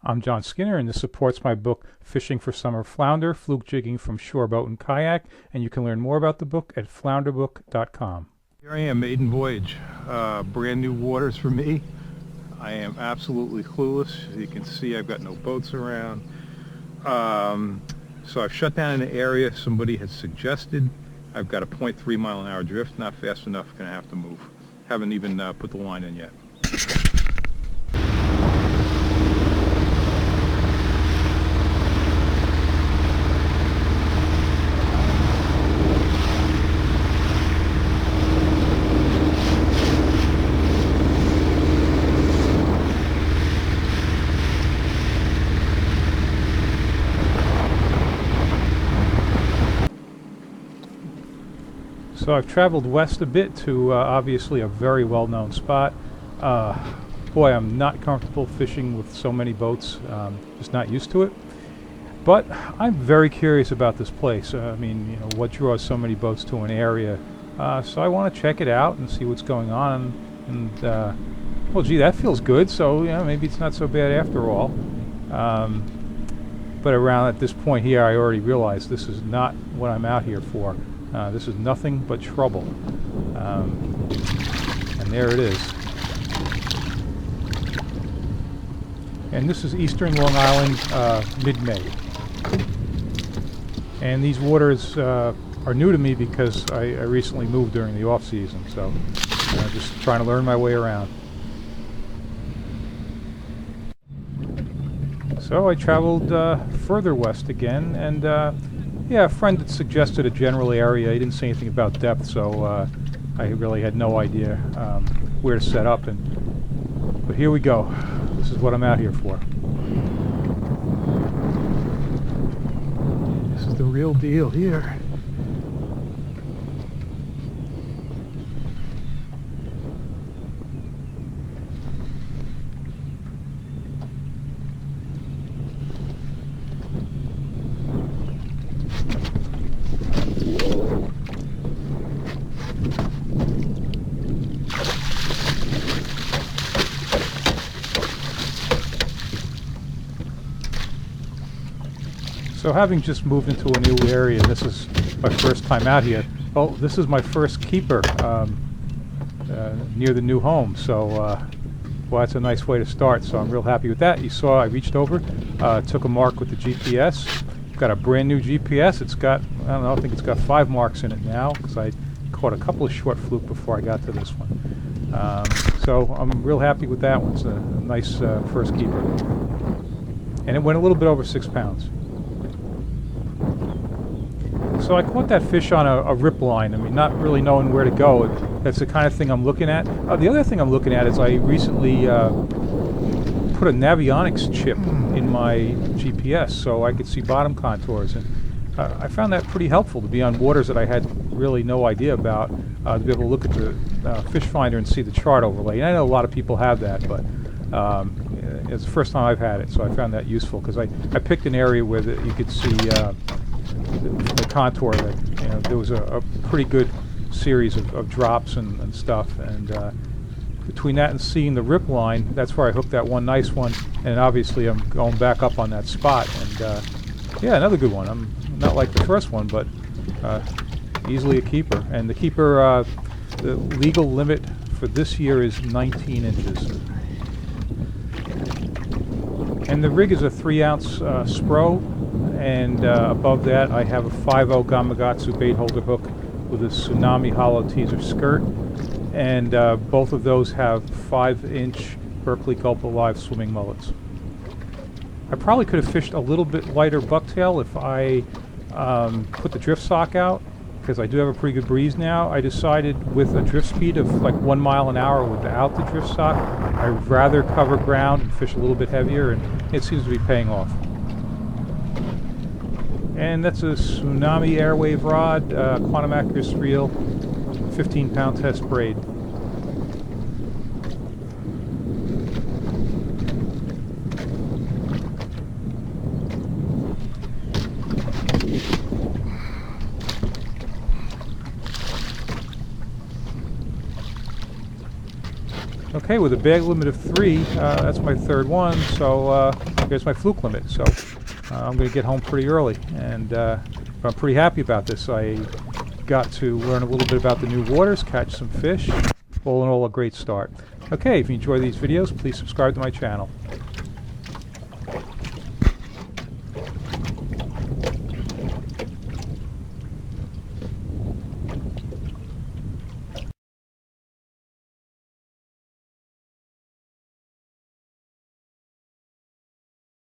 I'm John Skinner, and this supports my book, Fishing for Summer Flounder, Fluke Jigging from Shore Boat and Kayak, and you can learn more about the book at flounderbook.com. Here I am, maiden voyage. Brand new waters for me. I am absolutely clueless. As you can see, I've got no boats around. So I've shut down an area somebody had suggested. I've got a 0.3 mile an hour drift, not fast enough, gonna have to move. Haven't even put the line in yet. So I've traveled west a bit to obviously a very well-known spot. Boy, I'm not comfortable fishing with so many boats, just not used to it. But I'm very curious about this place. I mean, you know, what draws so many boats to an area? So I want to check it out and see what's going on. And well, gee, that feels good. So yeah, maybe it's not so bad after all. But around at this point here, I already realized this is not what I'm out here for. This is nothing but trouble. And there it is. And this is eastern Long Island, mid-May. And these waters are new to me because I recently moved during the off-season. So just trying to learn my way around. So I traveled further west again, and yeah, a friend had suggested a general area. He didn't say anything about depth, so I really had no idea where to set up. But here we go. This is what I'm out here for. This is the real deal here. So having just moved into a new area, and this is my first time out here. Oh, this is my first keeper near the new home. So, well, that's a nice way to start. So I'm real happy with that. You saw I reached over, took a mark with the GPS. Got a brand new GPS. It's got, I don't know, I think it's got 5 marks in it now because I caught a couple of short fluke before I got to this one. So I'm real happy with that one. It's a nice first keeper. And it went a little bit over 6 pounds. So I caught that fish on a rip line. I mean, not really knowing where to go. That's the kind of thing I'm looking at. The other thing I'm looking at is I recently put a Navionics chip in my GPS so I could see bottom contours. And I found that pretty helpful to be on waters that I had really no idea about, to be able to look at the fish finder and see the chart overlay. And I know a lot of people have that, but it's the first time I've had it, so I found that useful because I picked an area where you could see the contour. That, you know, there was a pretty good series of drops and stuff, and between that and seeing the rip line, that's where I hooked that one nice one. And obviously I'm going back up on that spot, and yeah, another good one. I'm not like the first one, but easily a keeper. And the keeper, the legal limit for this year is 19 inches. And the rig is a 3-ounce Spro, and above that I have a 5.0 Gamakatsu bait holder hook with a Tsunami hollow teaser skirt, and both of those have 5-inch Berkeley Gulp Alive swimming mullets. I probably could have fished a little bit lighter bucktail if I put the drift sock out, because I do have a pretty good breeze now. I decided with a drift speed of like 1 mile an hour without the drift sock, I'd rather cover ground and fish a little bit heavier, and it seems to be paying off. And that's a Tsunami Airwave rod, Quantum Accurus reel, 15-pound test braid. Okay, with a bag limit of 3, that's my third one, so there's my fluke limit. So I'm going to get home pretty early, and I'm pretty happy about this. I got to learn a little bit about the new waters, catch some fish. All in all, a great start. Okay, if you enjoy these videos, please subscribe to my channel.